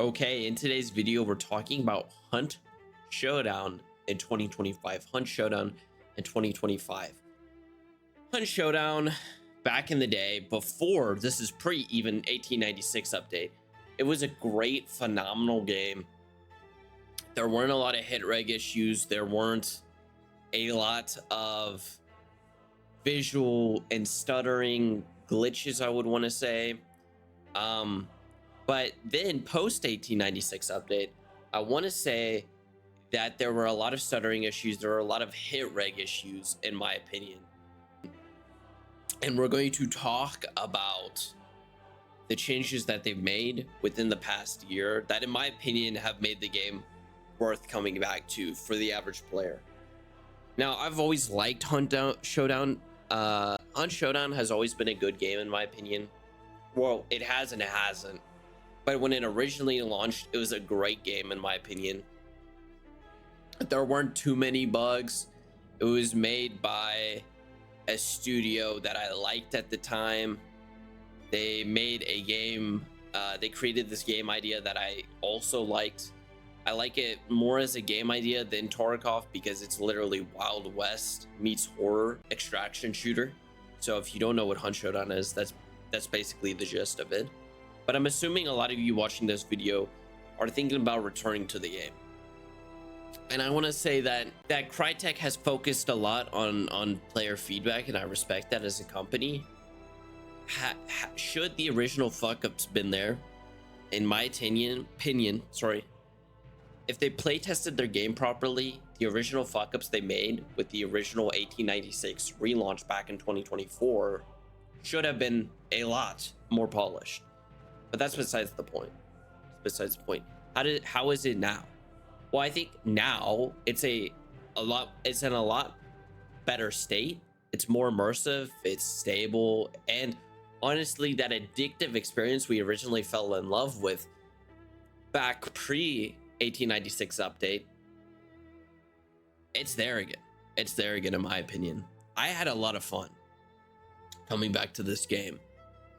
Okay, in today's video, we're talking about Hunt Showdown in 2025. Hunt Showdown in 2025. Hunt Showdown, back in the day, before this is pre even 1896 update, it was a great, phenomenal game. There weren't a lot of hit reg issues. There weren't a lot of visual and stuttering glitches, I would want to say. But then post 1896 update, I want to say that there were a lot of stuttering issues. There were a lot of hit reg issues, in my opinion. And we're going to talk about the changes that they've made within the past year that, in my opinion, have made the game worth coming back to for the average player. Now, I've always liked Hunt Showdown. Hunt Showdown has always been a good game, in my opinion. Well, it has and it hasn't. But when it originally launched, it was a great game, in my opinion. There weren't too many bugs. It was made by a studio that I liked at the time. They made a game. They created this game idea that I also liked. I like it more as a game idea than Tarkov because it's literally Wild West meets horror extraction shooter. So if you don't know what Hunt Showdown is, that's basically the gist of it. But I'm assuming a lot of you watching this video are thinking about returning to the game. And I want to say that Crytek has focused a lot on player feedback, and I respect that as a company. Should the original fuck-ups been there, in my opinion, if they play tested their game properly, the original fuck-ups they made with the original 1896 relaunch back in 2024 should have been a lot more polished. But that's besides the point. How is it now? Well, I think now it's in a lot better state. It's more immersive, it's stable, and honestly, that addictive experience we originally fell in love with back pre 1896 update, it's there again. It's there again, in my opinion. I had a lot of fun coming back to this game.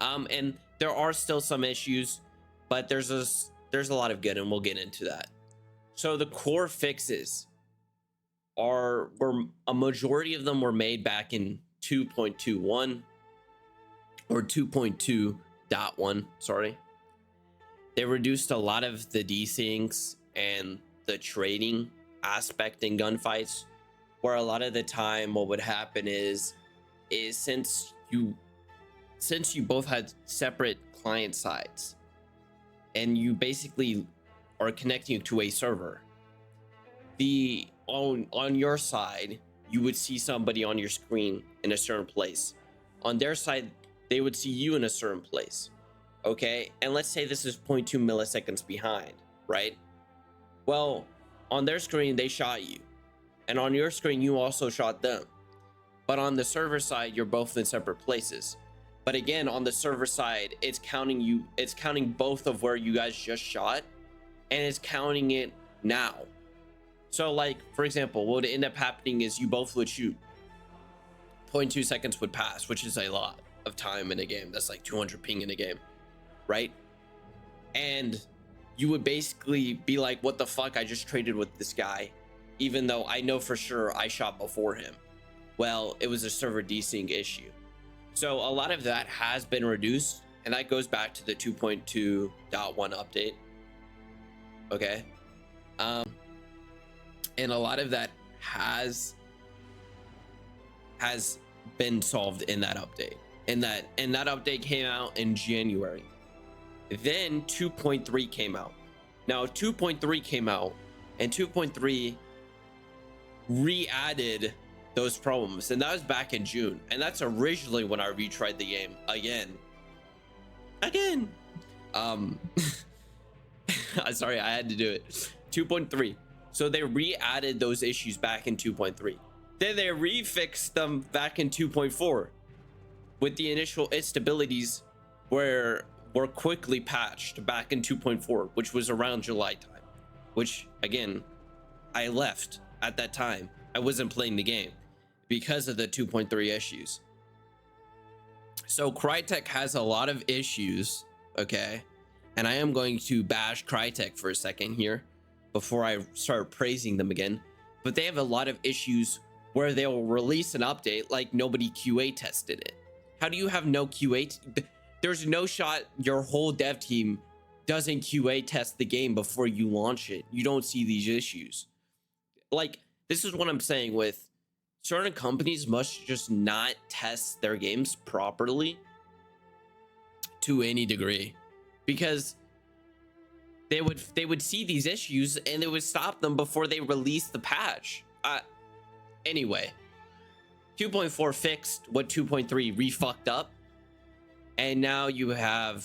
And there are still some issues, but there's a lot of good, and we'll get into that. So the core fixes were a majority of them were made back in 2.21 or 2.2.1, sorry. They reduced a lot of the desyncs and the trading aspect in gunfights, where a lot of the time what would happen is since you both had separate client sides and you basically are connecting to a server, on your side you would see somebody on your screen in a certain place. On their side, they would see you in a certain place. Okay, and let's say this is 0.2 milliseconds behind, right? Well, on their screen they shot you, and on your screen you also shot them. But on the server side, you're both in separate places. But again, on the server side, it's counting both of where you guys just shot, and it's counting it now. So like, for example, what would end up happening is you both would shoot. 0.2 seconds would pass, which is a lot of time in a game. That's like 200 ping in a game, right? And you would basically be like, what the fuck, I just traded with this guy, even though I know for sure I shot before him. Well, it was a server desync issue. So a lot of that has been reduced, and that goes back to the 2.2.1 update. Okay. And a lot of that has been solved in that update. And that update came out in January. Then 2.3 came out. Now 2.3 came out, and 2.3 re-added those problems, and that was back in June, and that's originally when I retried the game again. Sorry, I had to do it. 2.3. So they re-added those issues back in 2.3. Then they re-fixed them back in 2.4 with the initial instabilities were quickly patched back in 2.4, which was around July time, which again, I left at that time. I wasn't playing the game because of the 2.3 issues. So Crytek has a lot of issues, okay, and I am going to bash Crytek for a second here before I start praising them again, but they have a lot of issues where they'll release an update like nobody QA tested it. How do you have no QA? There's no shot your whole dev team doesn't QA test the game before you launch it. You don't see these issues. Like, this is what I'm saying with certain companies must just not test their games properly to any degree, because they would see these issues and they would stop them before they release the patch. Anyway, 2.4 fixed what 2.3 re-fucked up, and now you have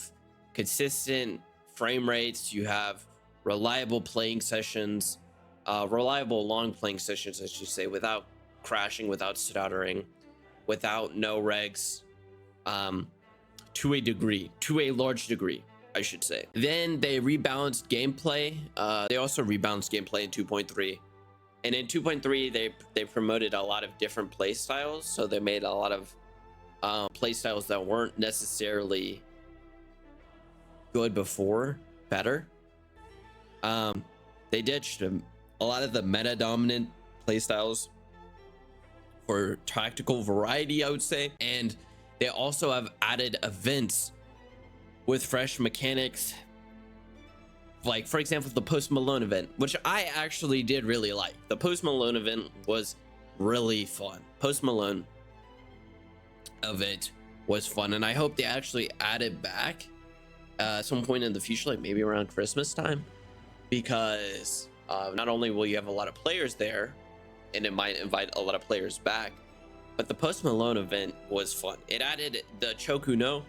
consistent frame rates, you have reliable playing sessions, reliable long playing sessions, I should say, without crashing, without stuttering, without no regs, to a large degree, I should say. Then they rebalanced gameplay. They also rebalanced gameplay in 2.3. And in 2.3, they promoted a lot of different play styles. So they made a lot of play styles that weren't necessarily good before better. They ditched a lot of the meta dominant play styles for tactical variety, I would say. And they also have added events with fresh mechanics, like, for example, the Post Malone event, which I actually did really like. The Post Malone event was really fun. Post Malone event was fun, and I hope they actually add it back at some point in the future, like maybe around Christmas time, because not only will you have a lot of players there, and it might invite a lot of players back, but the Post Malone event was fun. It added the Chokuno.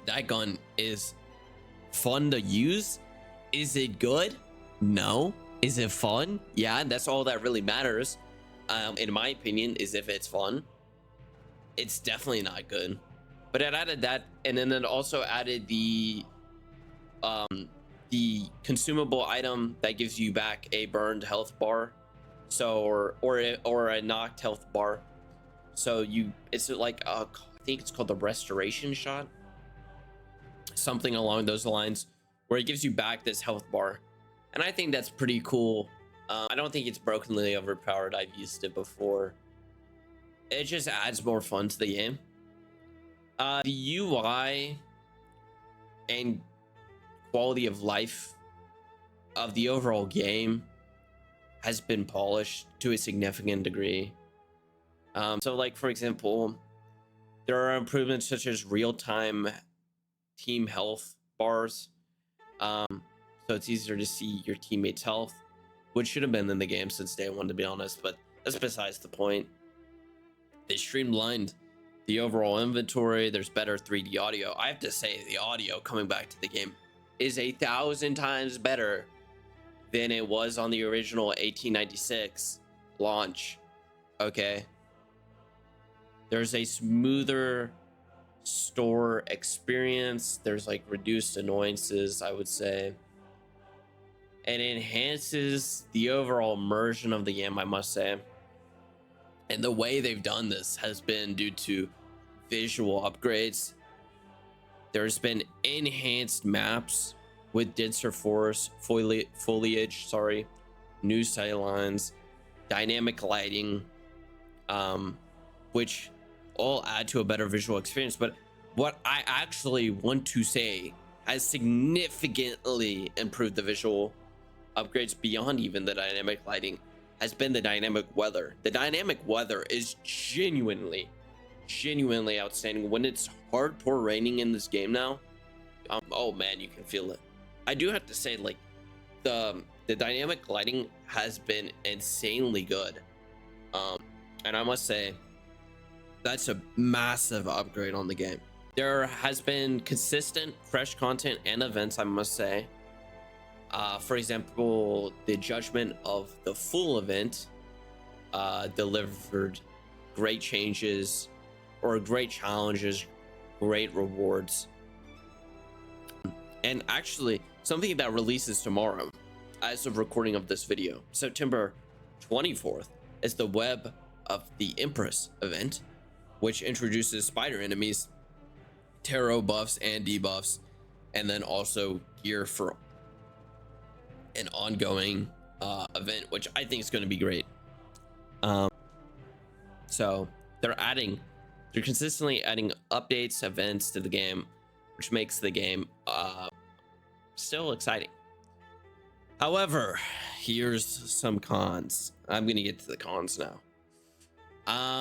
That gun is fun to use. Is it good? No. Is it fun? Yeah, that's all that really matters. In my opinion, is if it's fun. It's definitely not good, but it added that, and then it also added the consumable item that gives you back a burned health bar, so or a knocked health bar. So it's like I think it's called the restoration shot, something along those lines, where it gives you back this health bar, and I think that's pretty cool. I don't think it's brokenly overpowered. I've used it before. It just adds more fun to the game. The UI and quality of life of the overall game has been polished to a significant degree. So, like, for example, there are improvements such as real-time team health bars. So it's easier to see your teammates' health, which should have been in the game since day one, to be honest, but that's besides the point. They streamlined the overall inventory. There's better 3D audio. I have to say, the audio coming back to the game is 1,000 times better than it was on the original 1896 launch. Okay, there's a smoother store experience. There's like reduced annoyances, I would say. It enhances the overall immersion of the game, I must say. And the way they've done this has been due to visual upgrades. There's been enhanced maps with denser forest, foliage, new sightlines, dynamic lighting, which all add to a better visual experience. But what I actually want to say has significantly improved the visual upgrades beyond even the dynamic lighting has been the dynamic weather. The dynamic weather is genuinely outstanding. When it's hardcore raining in this game now, oh man, you can feel it. I do have to say, like, the dynamic lighting has been insanely good, and I must say that's a massive upgrade on the game. There has been consistent fresh content and events, I must say. For example, the Judgment of the Fool event delivered great changes, or great challenges, great rewards. And actually, something that releases tomorrow, as of recording of this video, September 24th, is the Web of the Empress event, which introduces spider enemies, tarot buffs, and debuffs and then also gear for an ongoing event, which I think is going to be great. So they're consistently adding updates, events to the game, which makes the game still exciting. However, here's some cons. I'm gonna get to the cons now.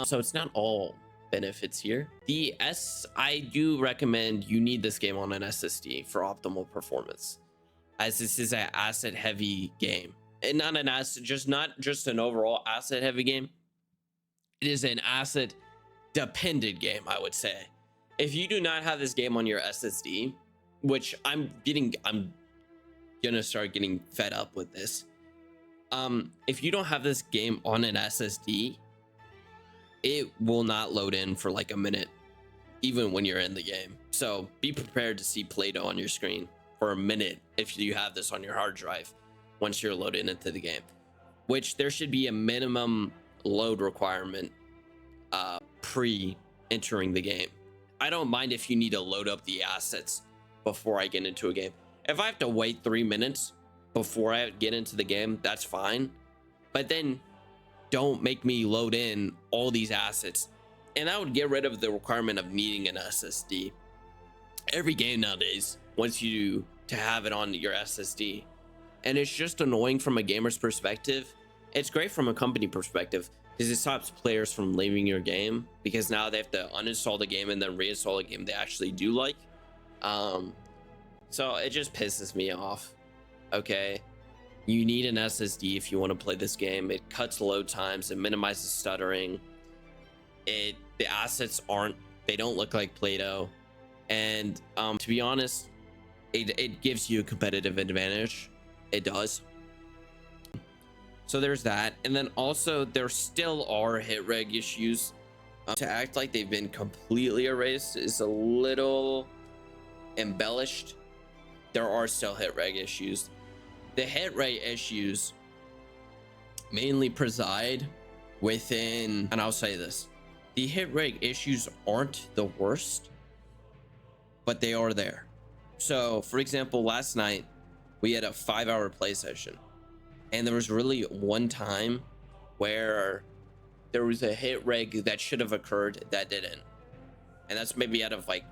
So it's not all benefits here. I do recommend you need this game on an SSD for optimal performance, as this is an asset heavy game, and not just an overall asset heavy game. It is an asset dependent game, I would say. If you do not have this game on your SSD, which I'm gonna start getting fed up with this. If you don't have this game on an SSD, it will not load in for like a minute, even when you're in the game. So be prepared to see Play-Doh on your screen for a minute if you have this on your hard drive once you're loaded into the game, which there should be a minimum load requirement pre-entering the game. I don't mind if you need to load up the assets before I get into a game. If I have to wait 3 minutes before I get into the game, that's fine. But then don't make me load in all these assets. And I would get rid of the requirement of needing an SSD. Every game nowadays wants you to have it on your SSD. And it's just annoying from a gamer's perspective. It's great from a company perspective because it stops players from leaving your game, because now they have to uninstall the game and then reinstall a game they actually do like. So it just pisses me off. Okay, you need an SSD if you want to play this game. It cuts load times, it minimizes stuttering. The assets they don't look like Play-Doh, and to be honest, it gives you a competitive advantage. It does. So there's that. And then also there still are hit reg issues. To act like they've been completely erased is a little embellished. There are still hit reg issues. The hit reg issues mainly preside within, and I'll say this, the hit reg issues aren't the worst, but they are there. So for example, last night we had a 5-hour play session, and there was really one time where there was a hit reg that should have occurred that didn't, and that's maybe out of like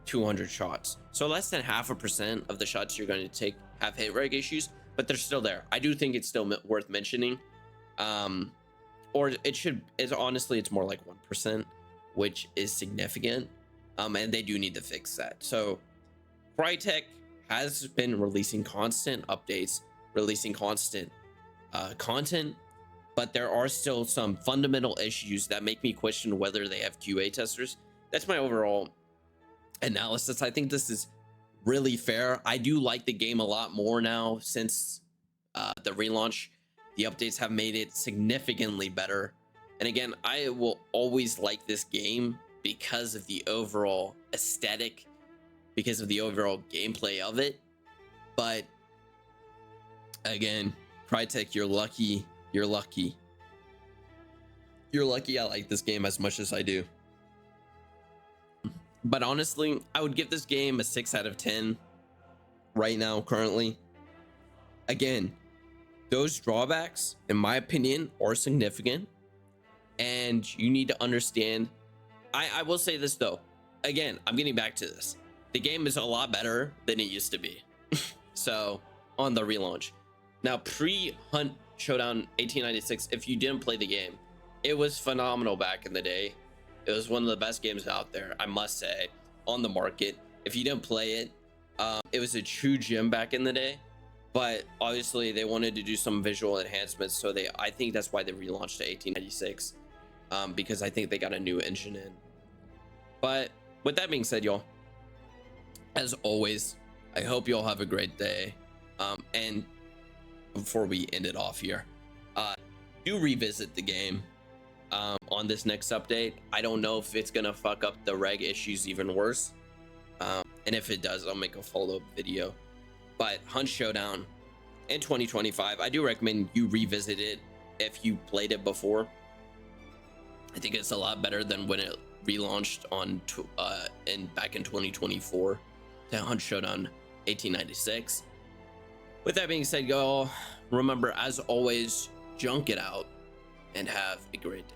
200 shots. So less than 0.5% of the shots you're going to take have hit reg issues, but they're still there. I do think it's still worth mentioning. Or honestly, it's more like 1%, which is significant. And they do need to fix that. So Crytek has been releasing constant updates, releasing constant content, but there are still some fundamental issues that make me question whether they have QA testers. That's my overall analysis. I think this is really fair. I do like the game a lot more now since the relaunch. The updates have made it significantly better. And again, I will always like this game because of the overall aesthetic, because of the overall gameplay of it. But again, Crytek, you're lucky. You're lucky. You're lucky I like this game as much as I do. But honestly, I would give this game a 6 out of 10 right now, currently. Again, those drawbacks, in my opinion, are significant. And you need to understand, I will say this though. Again, I'm getting back to this. The game is a lot better than it used to be. So, on the relaunch. Now, pre-Hunt Showdown 1896, if you didn't play the game, it was phenomenal back in the day. It was one of the best games out there, I must say, on the market. If you didn't play it, it was a true gem back in the day. But obviously, they wanted to do some visual enhancements, so I think that's why they relaunched to 1896, because I think they got a new engine in. But with that being said, y'all, as always, I hope y'all have a great day. And before we end it off here, do revisit the game. On this next update. I don't know if it's gonna fuck up the reg issues even worse, and if it does, I'll make a follow-up video. But Hunt Showdown in 2025, I do recommend you revisit it if you played it before. I think it's a lot better than when it relaunched on back in 2024 to on Showdown 1896. With that being said, y'all, remember, as always, junk it out and have a great day.